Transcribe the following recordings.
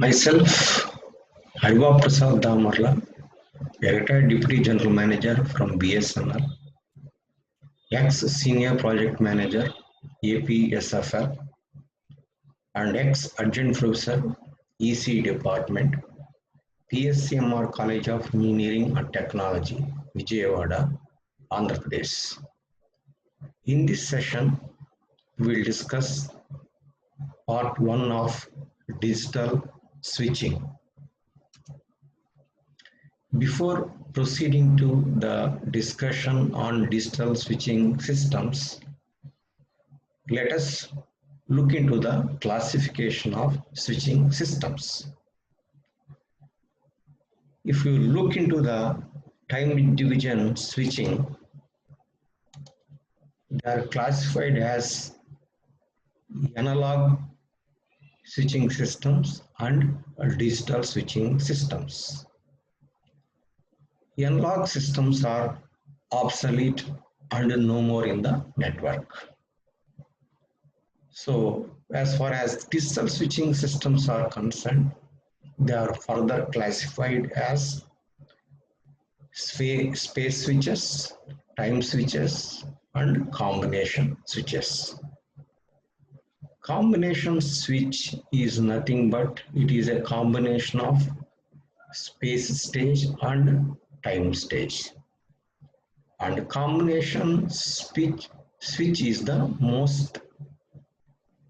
Myself, Haiva Prasad Damarla, a retired Deputy General Manager from BSNL, ex-Senior Project Manager, APSFL, and ex-Adjunct Professor, EC Department, PSCMR College of Engineering and Technology, Vijayawada, Andhra Pradesh. In this session, we will discuss part 1 of digital switching. Before proceeding to the discussion on digital switching systems, let us look into the classification of switching systems. If you look into the time division switching, they are classified as analog switching systems and digital switching systems. Analog systems are obsolete and no more in the network. So, as far as digital switching systems are concerned, they are further classified as space switches, time switches, and combination switches. Combination switch is nothing but it is a combination of space stage and time stage. And combination switch is the most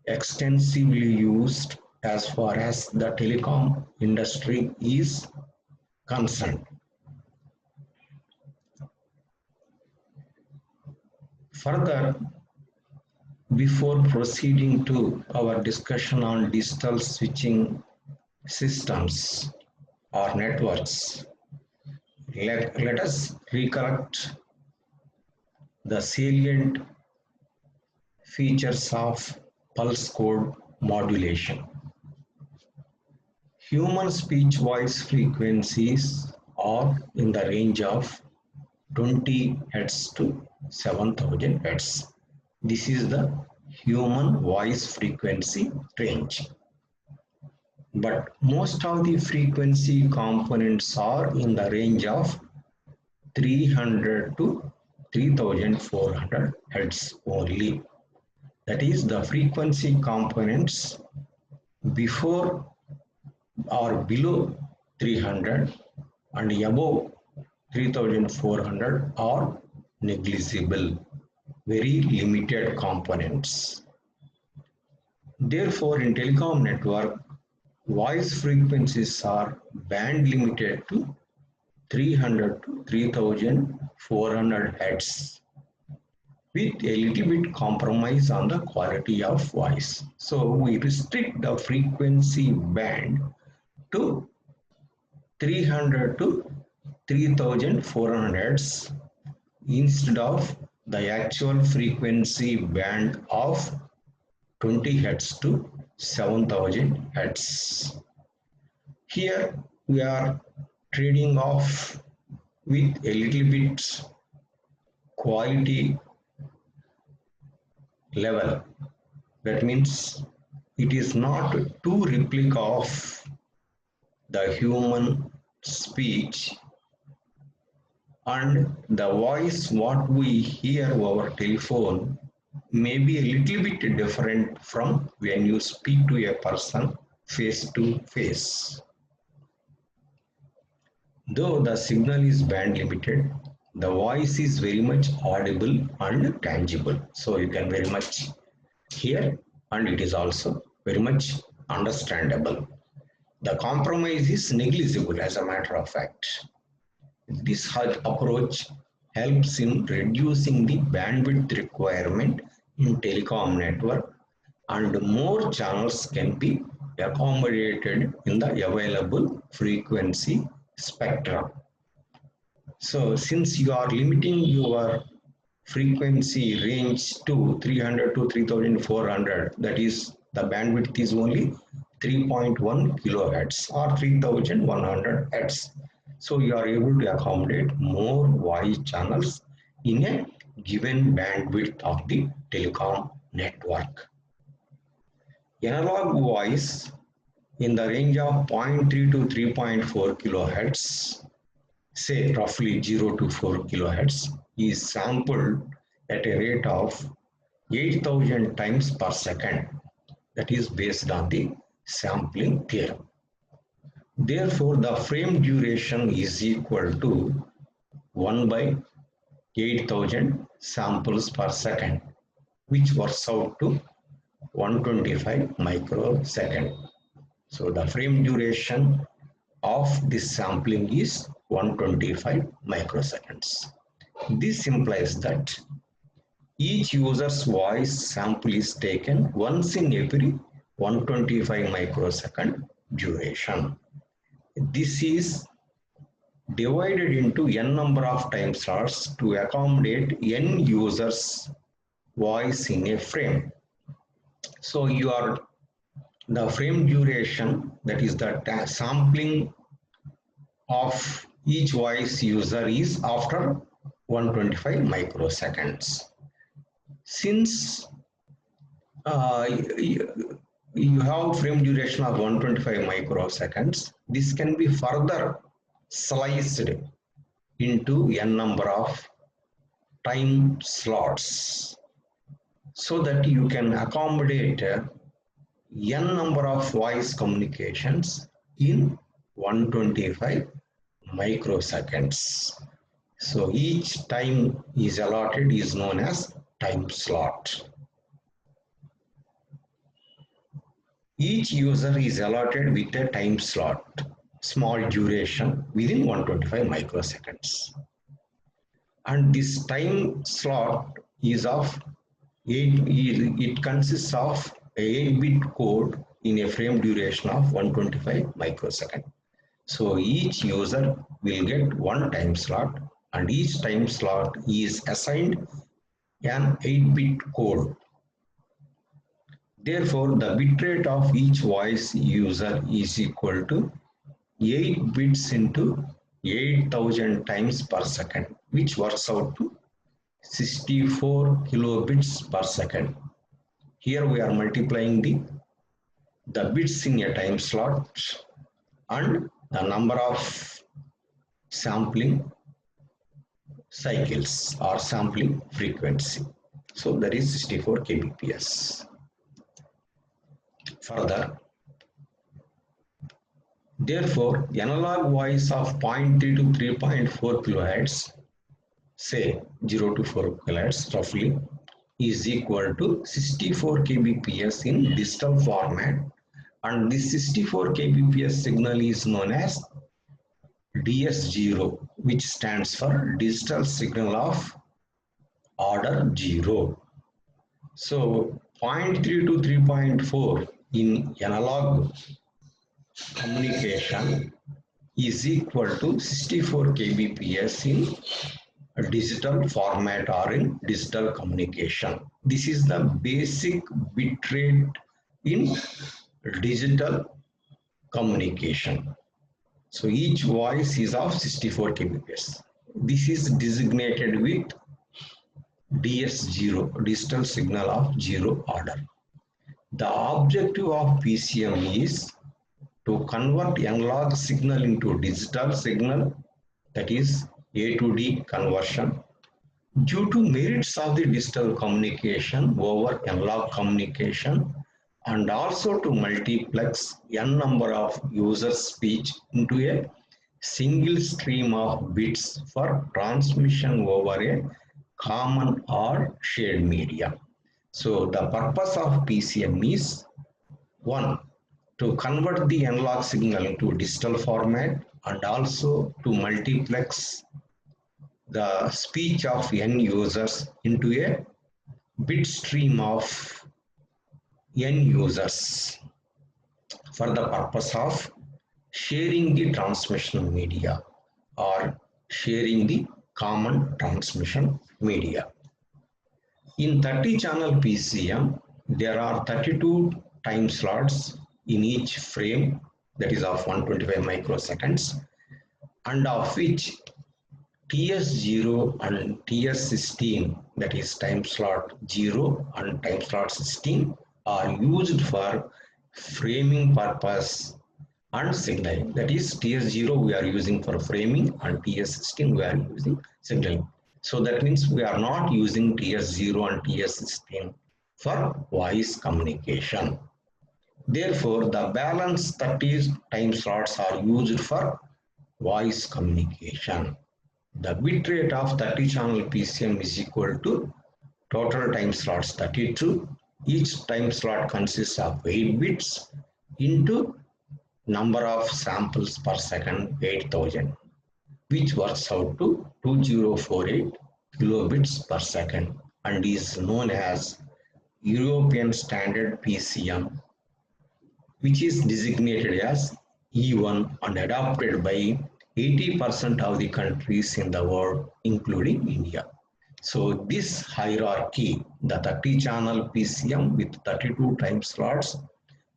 extensively used as far as the telecom industry is concerned. Further, before proceeding to our discussion on digital switching systems or networks, let us recollect the salient features of pulse code modulation. Human speech voice frequencies are in the range of 20 Hz to 7000 Hz. This is the human voice frequency range. But most of the frequency components are in the range of 300 to 3400 Hz only. That is the frequency components before or below 300 and above 3400 are negligible, very limited components. Therefore, in telecom network, voice frequencies are band limited to 300 to 3400 Hz with a little bit compromise on the quality of voice. So we restrict the frequency band to 300 to 3400 Hz instead of the actual frequency band of 20 Hz to 7000 Hz. Here we are trading off with a little bit quality level. That means it is not too replica of the human speech, and the voice what we hear over telephone may be a little bit different from when you speak to a person face to face. Though the signal is band limited, the voice is very much audible and tangible. So you can very much hear, and it is also very much understandable. The compromise is negligible as a matter of fact. This approach helps in reducing the bandwidth requirement in telecom network, and more channels can be accommodated in the available frequency spectrum. So since you are limiting your frequency range to 300 to 3400, that is the bandwidth is only 3.1 kilohertz or 3100 Hz. So you are able to accommodate more voice channels in a given bandwidth of the telecom network. Analog voice in the range of zero point 0.3 to 3.4 kilohertz, say roughly 0 to 4 kilohertz, is sampled at a rate of 8,000 times per second. That is based on the sampling theorem. Therefore, the frame duration is equal to 1 by 8,000 samples per second, which works out to 125 microsecond. So the frame duration of this sampling is 125 microseconds. This implies that each user's voice sample is taken once in every 125 microsecond duration. This is divided into n number of time slots to accommodate n users' voice in a frame. So the frame duration, that is the sampling of each voice user, is after 125 microseconds. Since you have frame duration of 125 microseconds, this can be further sliced into n number of time slots so that you can accommodate n number of voice communications in 125 microseconds. So each time is allotted is known as time slot. Each user is allotted with a time slot, small duration within 125 microseconds. And this time slot is it consists of a 8-bit code in a frame duration of 125 microseconds. So each user will get one time slot, and each time slot is assigned an 8-bit code. Therefore, the bitrate of each voice user is equal to 8 bits into 8,000 times per second, which works out to 64 kilobits per second. Here we are multiplying the bits in a time slot and the number of sampling cycles or sampling frequency. So that is 64 kbps. Further, therefore, analog voice of 0.3 to 3.4 kilohertz, say 0 to 4 kilohertz roughly, is equal to 64 kbps in digital format, and this 64 kbps signal is known as DS0, which stands for digital signal of order 0. So 0.3 to 3.4 in analog communication is equal to 64 kbps in digital format or in digital communication. This is the basic bit rate in digital communication. So each voice is of 64 kbps. This is designated with DS0, digital signal of 0 order. The objective of PCM is to convert analog signal into digital signal, that is A to D conversion. Due to merits of the digital communication over analog communication, and also to multiplex n number of user speech into a single stream of bits for transmission over a common or shared media. So the purpose of PCM is 1. To convert the analog signal into digital format, and also to multiplex the speech of n users into a bit stream of n users for the purpose of sharing the transmission media or sharing the common transmission media. In 30-channel PCM, there are 32 time slots in each frame, that is of 125 microseconds, and of which TS0 and TS16, that is time slot 0 and time slot 16, are used for framing purpose and signaling. That is TS0 we are using for framing and TS16 we are using signaling. So that means we are not using TS0 and TS16 for voice communication. Therefore, the balance 30 time slots are used for voice communication. The bit rate of 30 channel PCM is equal to total time slots 32. Each time slot consists of 8 bits into number of samples per second 8000, which works out to 2048 kilobits per second and is known as European Standard PCM, which is designated as E1 and adopted by 80% of the countries in the world, including India. So this hierarchy, the 30 channel PCM with 32 time slots,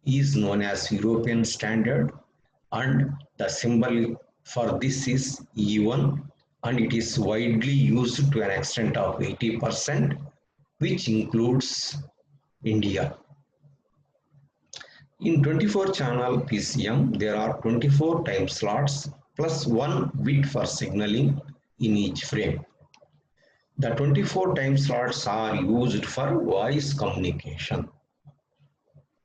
is known as European standard, and the symbol for this is E1, and it is widely used to an extent of 80%, which includes India. In 24 channel PCM, there are 24 time slots plus 1 bit for signaling in each frame. The 24 time slots are used for voice communication.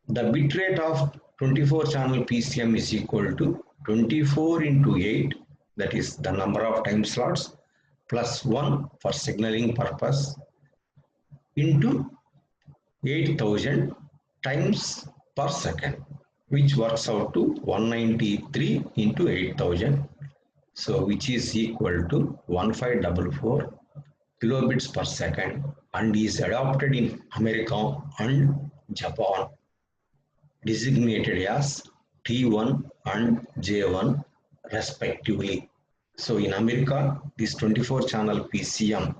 The bitrate of 24 channel PCM is equal to 24 into 8, that is the number of time slots, plus 1 for signaling purpose, into 8000 times per second, which works out to 193 into 8000, so which is equal to 1544 kilobits per second, and is adopted in America and Japan, designated as T1 and J1 respectively. So in America, this 24 channel PCM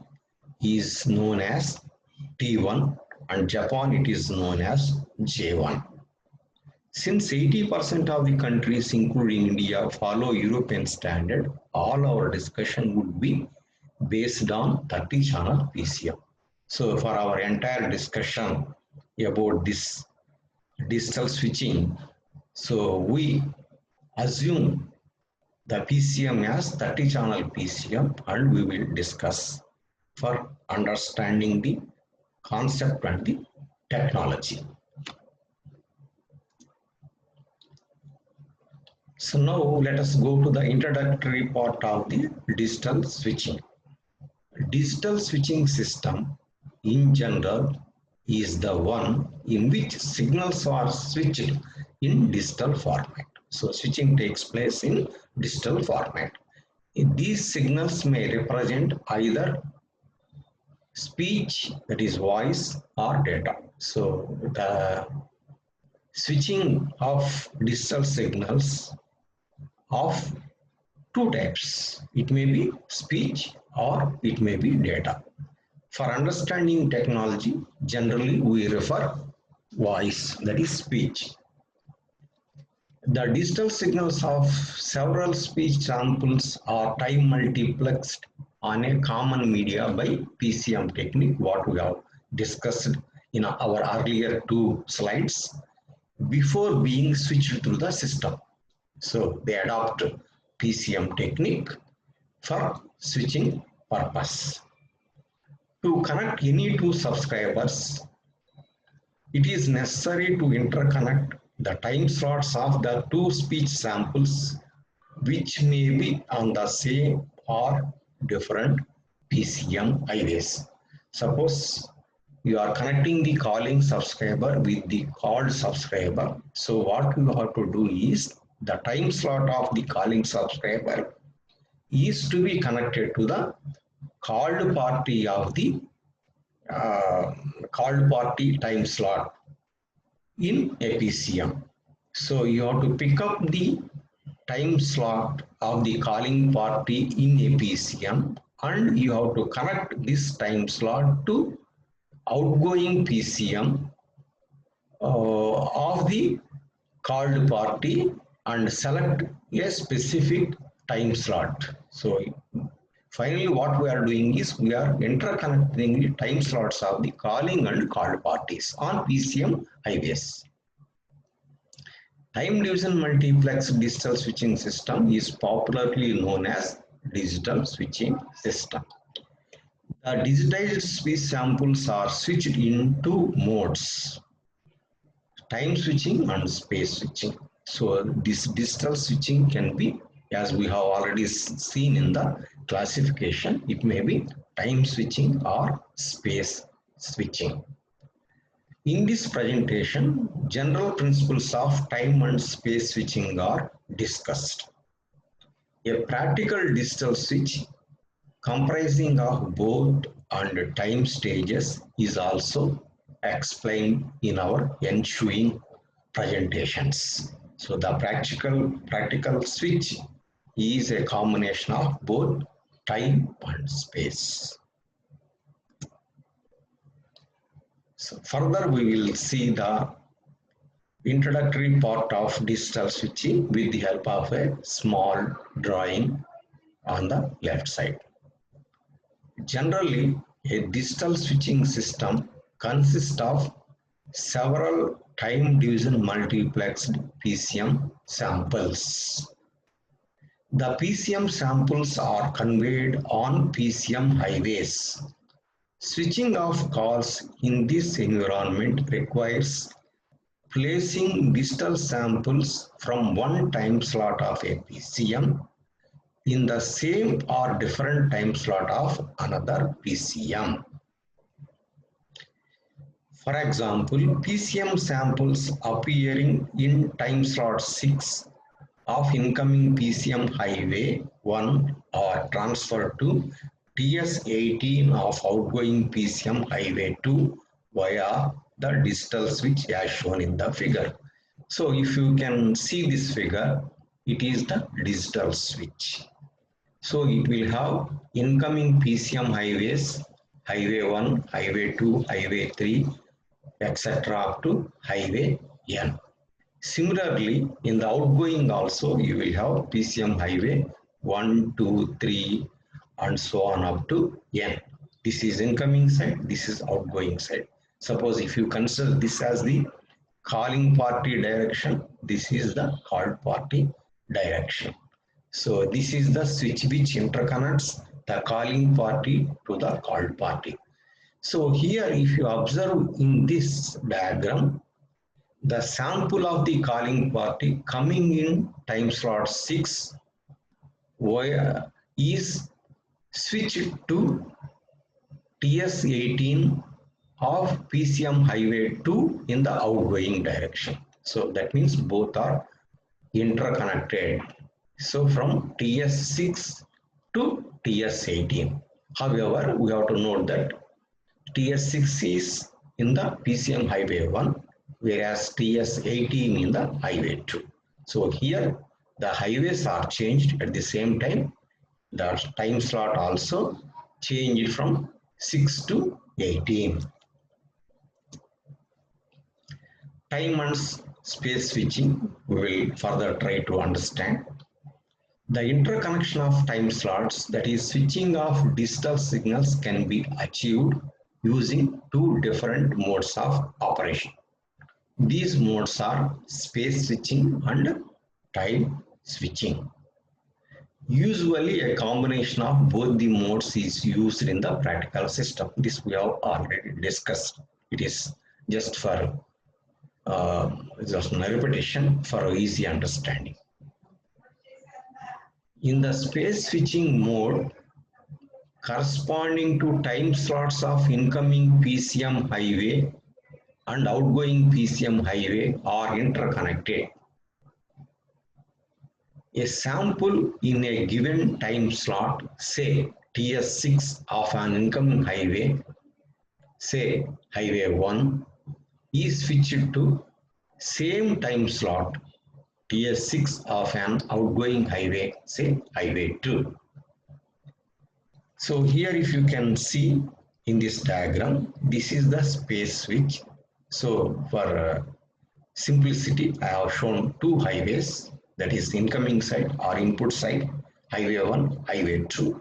is known as T1, and Japan it is known as J1. Since 80% of the countries, including India, follow European standard, all our discussion would be based on 30 channel PCM. So for our entire discussion about this digital switching, so we assume the PCM as 30 channel PCM, and we will discuss for understanding the concept and the technology. So now let us go to the introductory part of the digital switching. Digital switching system in general is the one in which signals are switched in digital format. So switching takes place in digital format. These signals may represent either speech, that is voice, or data. So the switching of digital signals of two types. It may be speech or it may be data. For understanding technology, generally we refer voice, that is speech. The digital signals of several speech samples are time multiplexed on a common media by PCM technique, what we have discussed in our earlier two slides, before being switched through the system. So they adopt PCM technique for switching purpose. To connect any two subscribers, it is necessary to interconnect the time slots of the two speech samples, which may be on the same or different PCM highways. Suppose you are connecting the calling subscriber with the called subscriber. So what you have to do is the time slot of the calling subscriber is to be connected to the called party of the called party time slot in a PCM. So you have to pick up the time slot of the calling party in a PCM, and you have to connect this time slot to outgoing PCM of the called party and select a specific time slot. So finally what we are doing is we are interconnecting the time slots of the calling and called parties on PCM highways. Time division multiplex digital switching system is popularly known as digital switching system. The digitized switch samples are switched in two modes: time switching and space switching. So this digital switching can be, as we have already seen in the classification, it may be time switching or space switching. In this presentation, general principles of time and space switching are discussed. A practical digital switch comprising of both and time stages is also explained in our ensuing presentations. So the practical switch is a combination of both time and space. So further we will see the introductory part of digital switching with the help of a small drawing on the left side. Generally, a digital switching system consists of several time division multiplexed PCM samples. The PCM samples are conveyed on PCM highways. Switching of calls in this environment requires placing digital samples from one time slot of a PCM in the same or different time slot of another PCM. For example, PCM samples appearing in time slot 6 of incoming PCM highway 1 are transferred to TS18 of outgoing PCM highway 2 via the digital switch as shown in the figure. So if you can see this figure, it is the digital switch. So it will have incoming PCM highways, highway 1, highway 2, highway 3, etc. up to highway N. Similarly, in the outgoing also, you will have PCM highway 1, 2, 3, and so on up to N. This is incoming side, this is outgoing side. Suppose if you consider this as the calling party direction, this is the called party direction. So this is the switch which interconnects the calling party to the called party. So here if you observe in this diagram, the sample of the calling party coming in time slot 6 is switched to TS18 of PCM highway 2 in the outgoing direction. So that means both are interconnected. So from TS6 to TS18. However, we have to note that TS6 is in the PCM highway 1, whereas TS18 in the highway 2. So here the highways are changed at the same time. The time slot also changed from 6 to 18. Time and space switching we will further try to understand. The interconnection of time slots, that is switching of digital signals, can be achieved using two different modes of operation. These modes are space switching and time switching. Usually a combination of both the modes is used in the practical system. This we have already discussed. It is just for just a repetition for easy understanding. In the space switching mode, corresponding to time slots of incoming PCM highway and outgoing PCM highway are interconnected. A sample in a given time slot, say TS6 of an incoming highway, say highway 1, is switched to same time slot TS6 of an outgoing highway, say highway 2. So here if you can see in this diagram, this is the space switch. So for simplicity, I have shown two highways, that is incoming side or input side, highway 1, highway 2,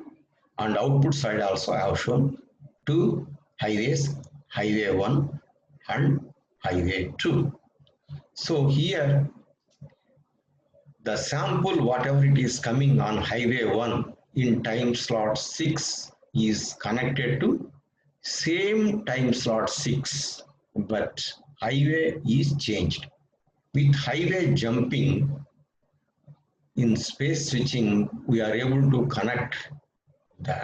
and output side also I have shown two highways, highway 1 and highway 2. So here the sample, whatever it is coming on highway 1 in time slot 6 is connected to same time slot 6, but highway is changed. With highway jumping, in space switching, we are able to connect the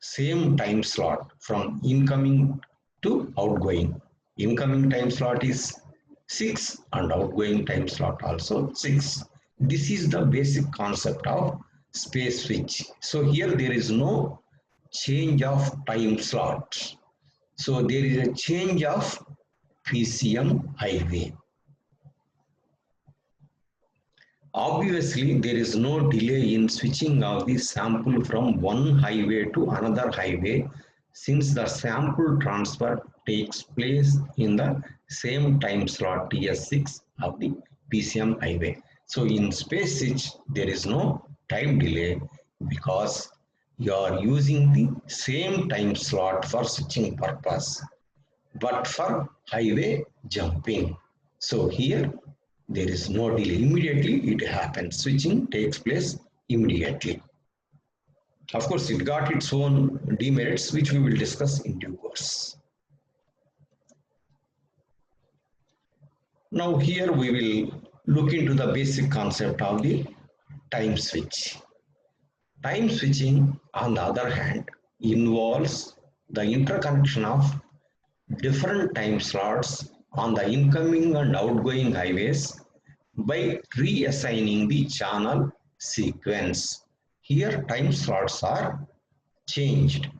same time slot from incoming to outgoing. Incoming time slot is 6 and outgoing time slot also 6. This is the basic concept of space switch. So here there is no change of time slot. So there is a change of PCM highway. Obviously, there is no delay in switching of the sample from one highway to another highway since the sample transfer takes place in the same time slot TS6 of the PCM highway. So in space switch, there is no time delay because you are using the same time slot for switching purpose, but for highway jumping. So here there is no delay. Immediately it happens. Switching takes place immediately. Of course, it got its own demerits, which we will discuss in due course. Now here we will look into the basic concept of the time switch. Time switching, on the other hand, involves the interconnection of different time slots on the incoming and outgoing highways by reassigning the channel sequence. Here time slots are changed.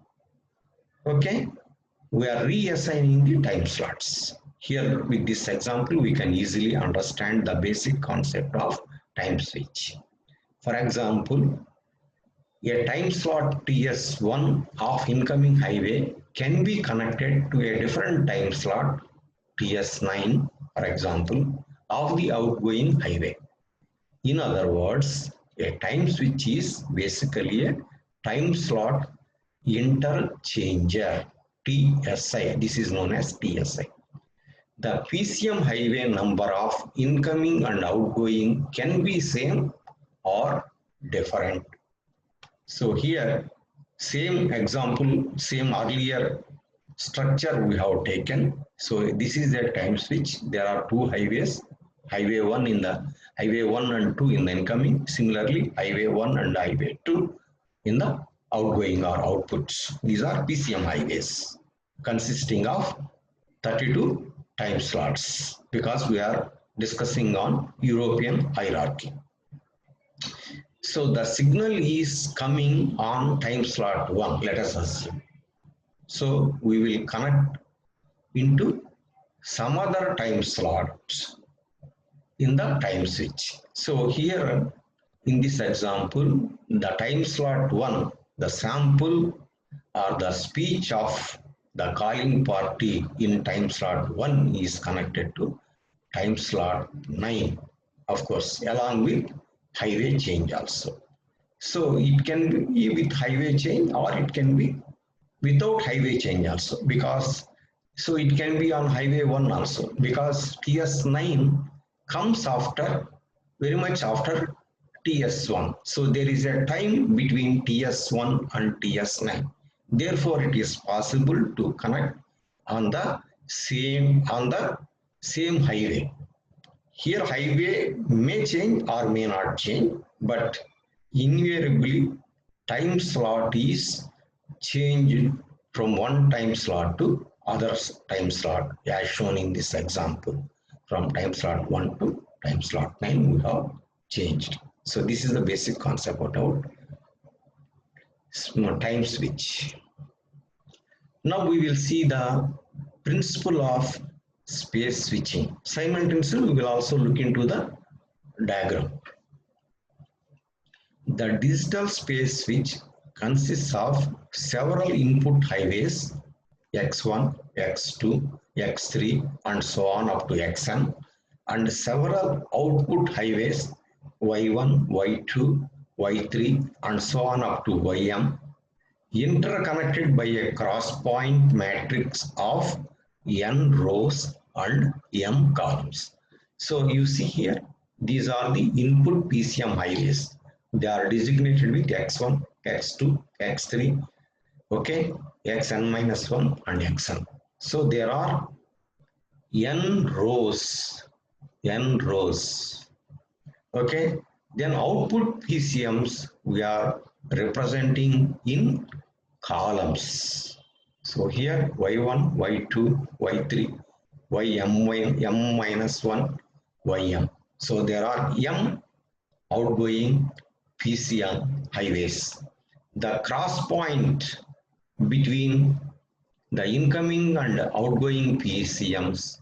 Okay, we are reassigning the time slots. Here with this example, we can easily understand the basic concept of time switch. For example, a time slot TS1 of incoming highway can be connected to a different time slot TS9, for example, of the outgoing highway. In other words, a time switch is basically a time slot interchanger, TSI. This is known as TSI. The PCM highway number of incoming and outgoing can be same or different. So here, same example, same earlier structure we have taken. So this is a time switch. There are two highways, highway 1 and 2 in the incoming. Similarly, highway 1 and highway 2 in the outgoing or outputs. These are PCM highways consisting of 32 time slots because we are discussing on European hierarchy. So the signal is coming on time slot 1, let us assume. So we will connect into some other time slot in the time switch. So here in this example, the time slot 1, the sample or the speech of the calling party in time slot 1 is connected to time slot 9, of course, along with highway change also. So it can be with highway change or it can be without highway change also, because so it can be on highway 1 also, because TS9 comes after, very much after TS1. So there is a time between TS1 and TS9. Therefore, it is possible to connect on the same highway. Here highway may change or may not change, but invariably time slot is changed from one time slot to other time slot, as shown in this example. From time slot 1 to time slot 9 we have changed. So this is the basic concept about time switch. Now we will see the principle of space switching. Simultaneously, we will also look into the diagram. The digital space switch consists of several input highways X1, X2, X3 and so on up to Xn, and several output highways Y1, Y2, Y3 and so on up to Ym, interconnected by a cross-point matrix of n rows and m columns. So you see here, These are the input PCM highways. They are designated with X1, X2, X3, okay, Xn minus 1 and Xn. So there are n rows, okay. Then output PCMs we are representing in columns. So here Y1, Y2, Y3, M minus 1, Ym. So there are M outgoing PCM highways. The cross point between the incoming and outgoing PCMs,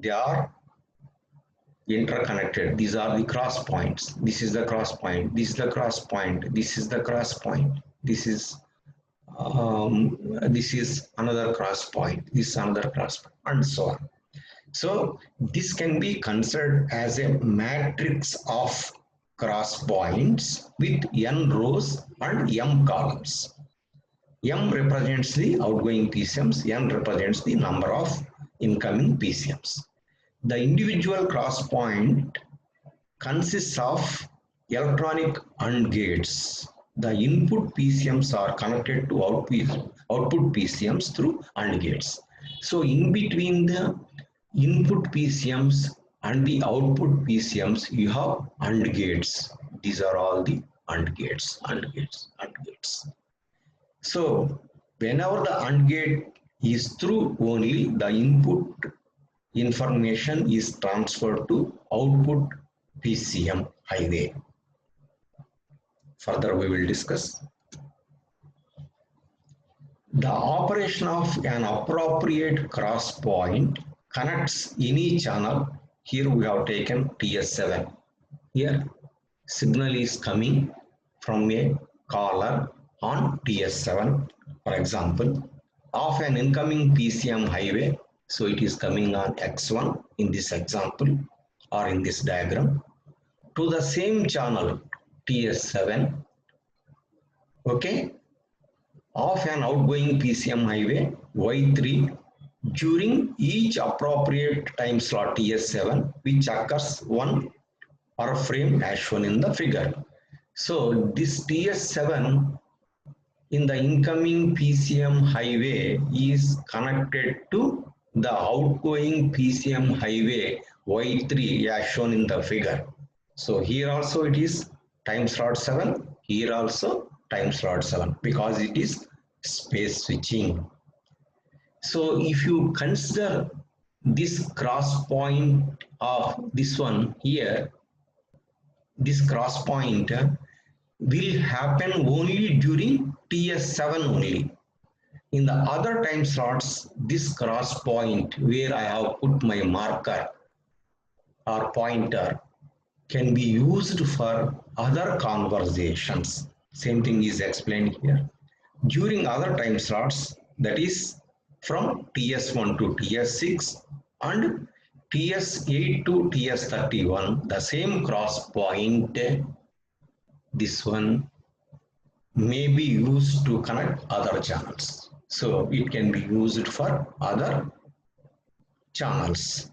they are interconnected. These are the cross points. This is the cross point. This is the cross point. This is the cross point. This is another cross point. This is another cross point, and so on. So this can be considered as a matrix of cross points with n rows and m columns. M represents the outgoing PCMs, N represents the number of incoming PCMs. The individual cross point consists of electronic AND gates. The input PCMs are connected to output PCMs through AND gates. So in between the input PCMs and the output PCMs, you have AND gates. These are all the AND gates, AND gates, AND gates. So whenever the AND gate is through, only the input information is transferred to output PCM highway. Further we will discuss. The operation of an appropriate cross point connects any channel. Here we have taken TS7. Here signal is coming from a caller on TS7, for example, of an incoming PCM highway. So it is coming on X1 in this example or in this diagram to the same channel TS7, okay, of an outgoing PCM highway Y3 during each appropriate time slot TS7, which occurs one per frame as shown in the figure. So this TS7 in the incoming PCM highway is connected to the outgoing PCM highway Y3 as shown in the figure. So here also it is time slot 7, here also time slot 7 because it is space switching. So if you consider this cross point of this one here, this cross point will happen only during TS7 only. In the other time slots, this cross point where I have put my marker or pointer can be used for other conversations. Same thing is explained here. During other time slots, that is from TS1 to TS6 and TS8 to TS31, the same cross point, this one may be used to connect other channels. So it can be used for other channels,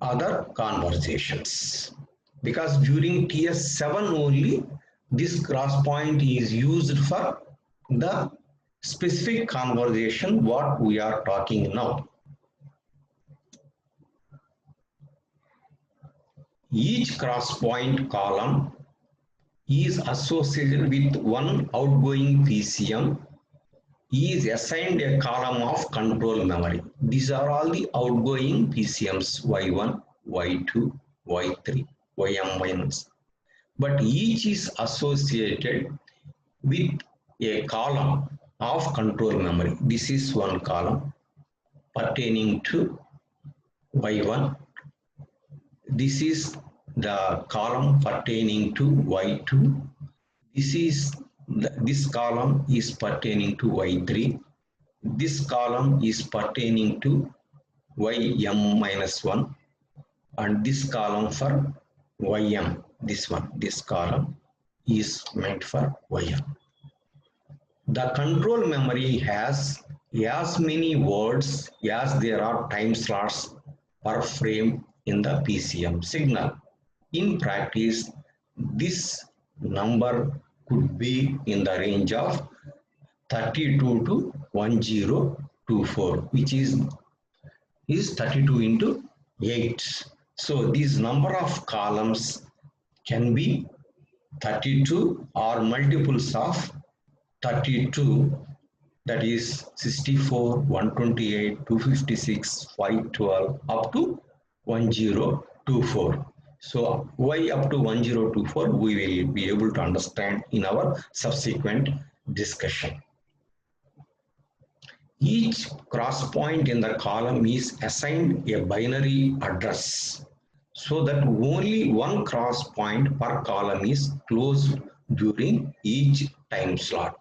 other conversations. Because during TS7 only, this cross point is used for the specific conversation what we are talking now. Each cross point column is associated with one outgoing PCM is assigned a column of control memory. These are all the outgoing PCMs Y1, Y2, Y3, Ym-. But each is associated with a column of control memory. This is one column pertaining to Y1. This is the column pertaining to Y2. This column is pertaining to Y3. This column is pertaining to Ym-1 and this column for Ym. This column is meant for Ym. The control memory has as many words as there are time slots per frame in the PCM signal. In practice, this number could be in the range of 32 to 1024, which is 32 into 8. So these number of columns can be 32 or multiples of 32, that is 64, 128, 256, 512 up to 1024. So why up to 1024 we will be able to understand in our subsequent discussion. Each cross point in the column is assigned a binary address so that only one cross point per column is closed during each time slot.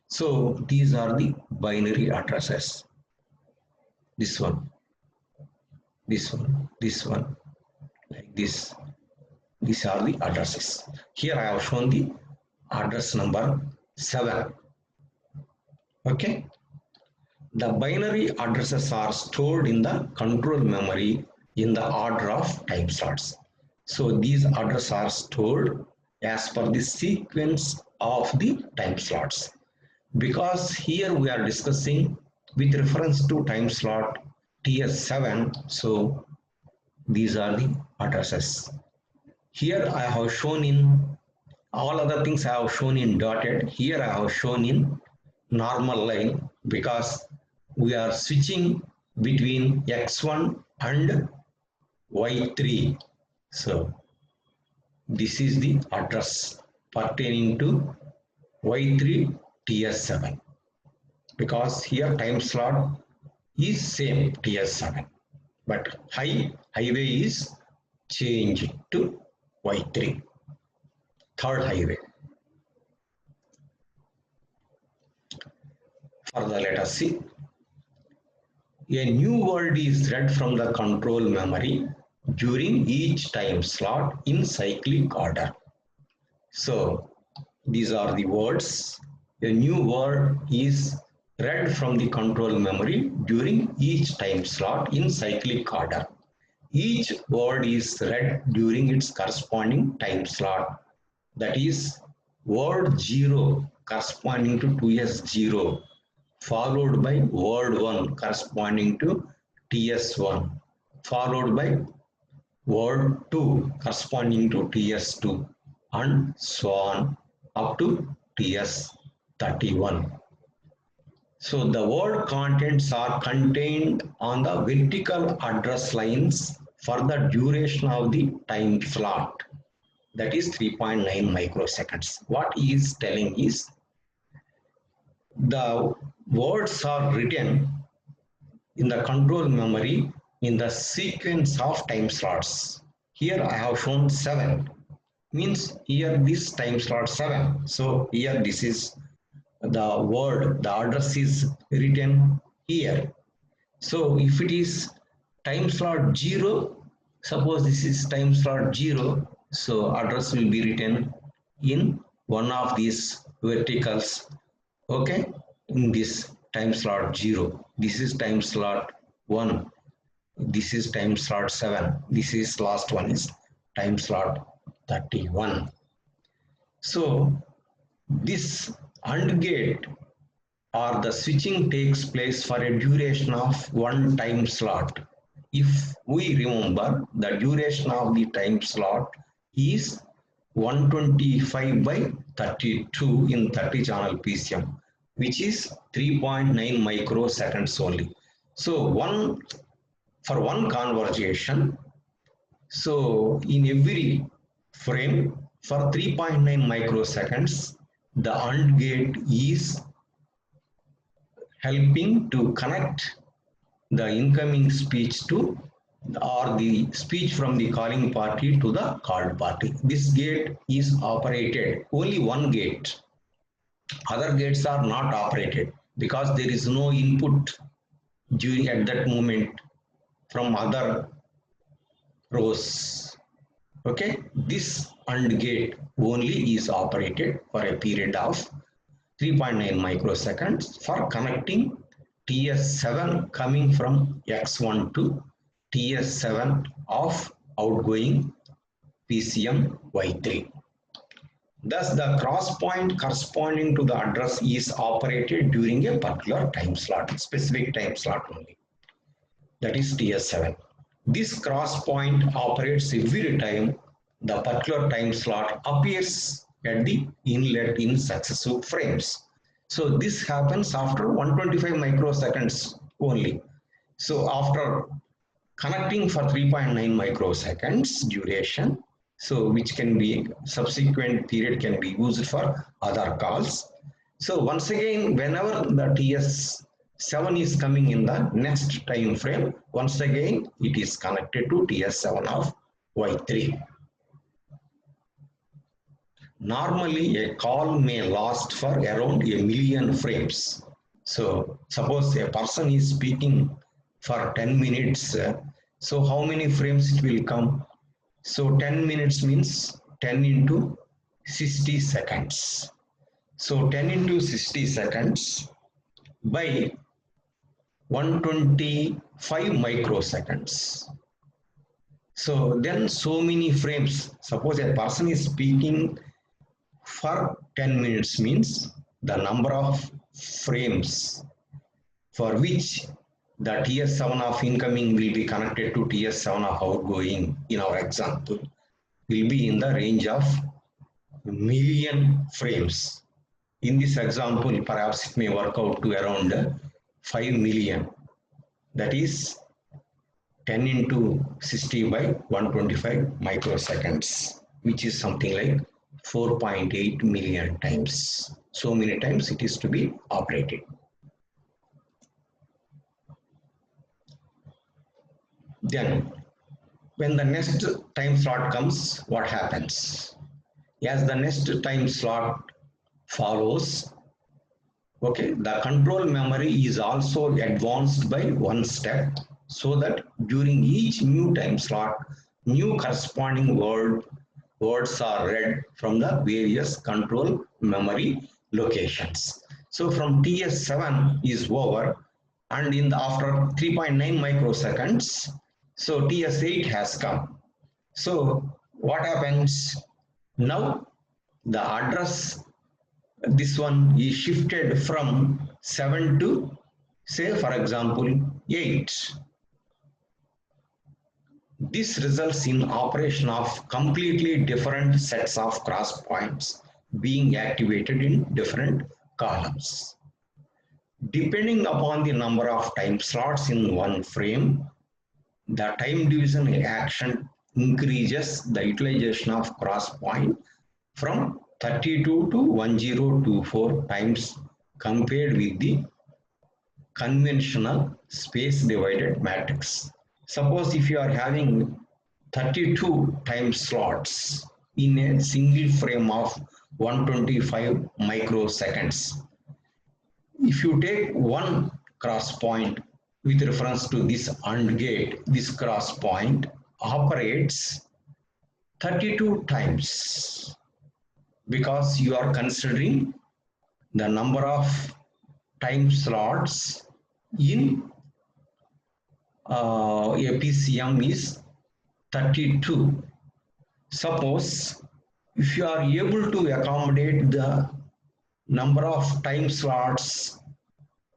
So these are the binary addresses. This one, this one, this one, like this. These are the addresses. Here I have shown the address number 7. Okay. The binary addresses are stored in the control memory in the order of time slots. So these addresses are stored as per the sequence of the time slots. Because here we are discussing with reference to time slot TS7, so these are the addresses. Here I have shown in all other things I have shown in dotted. Here I have shown in normal line because we are switching between X1 and Y3. So this is the address pertaining to Y3 TS7 because here time slot is same TS7 but highway is changed to Y3, third highway. Further let us see. A new word is read from the control memory during each time slot in cyclic order. So these are the words. A new word is read from the control memory during each time slot in cyclic order. Each word is read during its corresponding time slot. That is word 0 corresponding to 2S0 followed by word 1 corresponding to TS1 followed by word 2 corresponding to TS2 and so on up to TS31. So the word contents are contained on the vertical address lines for the duration of the time slot, that is 3.9 microseconds. What he is telling is the words are written in the control memory in the sequence of time slots. Here I have shown 7, means here this time slot 7. So here this is the word, the address is written here. So if it is time slot 0, suppose this is time slot 0, so address will be written in one of these verticals, okay, in this time slot 0. This is time slot 1. This is time slot 7. This is last one is time slot 31. So this AND gate or the switching takes place for a duration of one time slot. If we remember, the duration of the time slot is 125 by 32 in 30 channel PCM, which is 3.9 microseconds only. So for one conversation, so in every frame for 3.9 microseconds, the AND gate is helping to connect the incoming speech to or the speech from the calling party to the called party. This gate is operated, only one gate. Other gates are not operated because there is no input during at that moment from other rows. Okay, this AND gate only is operated for a period of 3.9 microseconds for connecting TS7 coming from X1 to TS7 of outgoing PCM Y3. Thus, the cross point corresponding to the address is operated during a particular time slot, specific time slot only. That is TS7. This cross point operates every time the particular time slot appears at the inlet in successive frames. So this happens after 125 microseconds only. So after connecting for 3.9 microseconds duration, so which can be subsequent period can be used for other calls. So once again, whenever the TS7 is coming in the next time frame, once again it is connected to TS7 of Y3. Normally, a call may last for around a million frames. So suppose a person is speaking for 10 minutes. So how many frames it will come? So 10 minutes means 10 into 60 seconds. So 10 into 60 seconds by 125 microseconds. So then so many frames. Suppose a person is speaking for 10 minutes means the number of frames for which the TS7 of incoming will be connected to TS7 of outgoing in our example will be in the range of million frames. In this example, perhaps it may work out to around 5 million. That is 10 into 60 by 125 microseconds, which is something like 4.8 million times. So many times it is to be operated. Then, when the next time slot comes, what happens? As the next time slot follows, okay, the control memory is also advanced by one step so that during each new time slot, new corresponding words are read from the various control memory locations. So from TS7 is over and after 3.9 microseconds, so TS8 has come. So what happens? Now the address, this one is shifted from 7 to, say for example, 8. This results in operation of completely different sets of cross points being activated in different columns. Depending upon the number of time slots in one frame, the time division action increases the utilization of cross point from 32 to 1024 times compared with the conventional space divided matrix. Suppose if you are having 32 time slots in a single frame of 125 microseconds, if you take one cross point with reference to this AND gate, this cross point operates 32 times because you are considering the number of time slots in a PCM is 32. Suppose if you are able to accommodate the number of time slots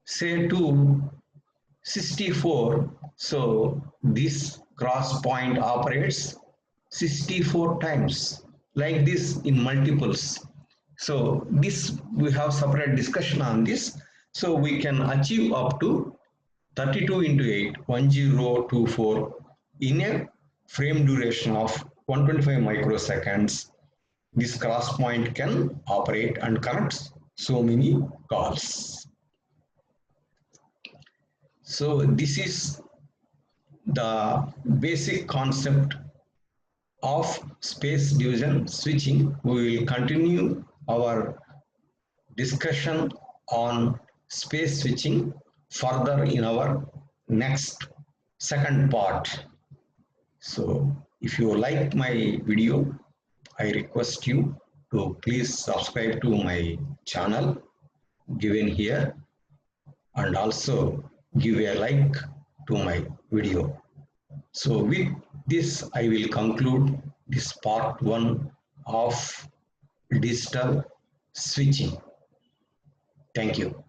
say to 64, so this cross point operates 64 times like this in multiples. So this we have separate discussion on this. So we can achieve up to 32 into 8, 1024 in a frame duration of 125 microseconds. This cross point can operate and connect so many calls. So this is the basic concept of space division switching. We will continue our discussion on space switching further in our next second part. So if you like my video, I request you to please subscribe to my channel given here and also give a like to my video. So with this I will conclude. this part one of digital switching. Thank you.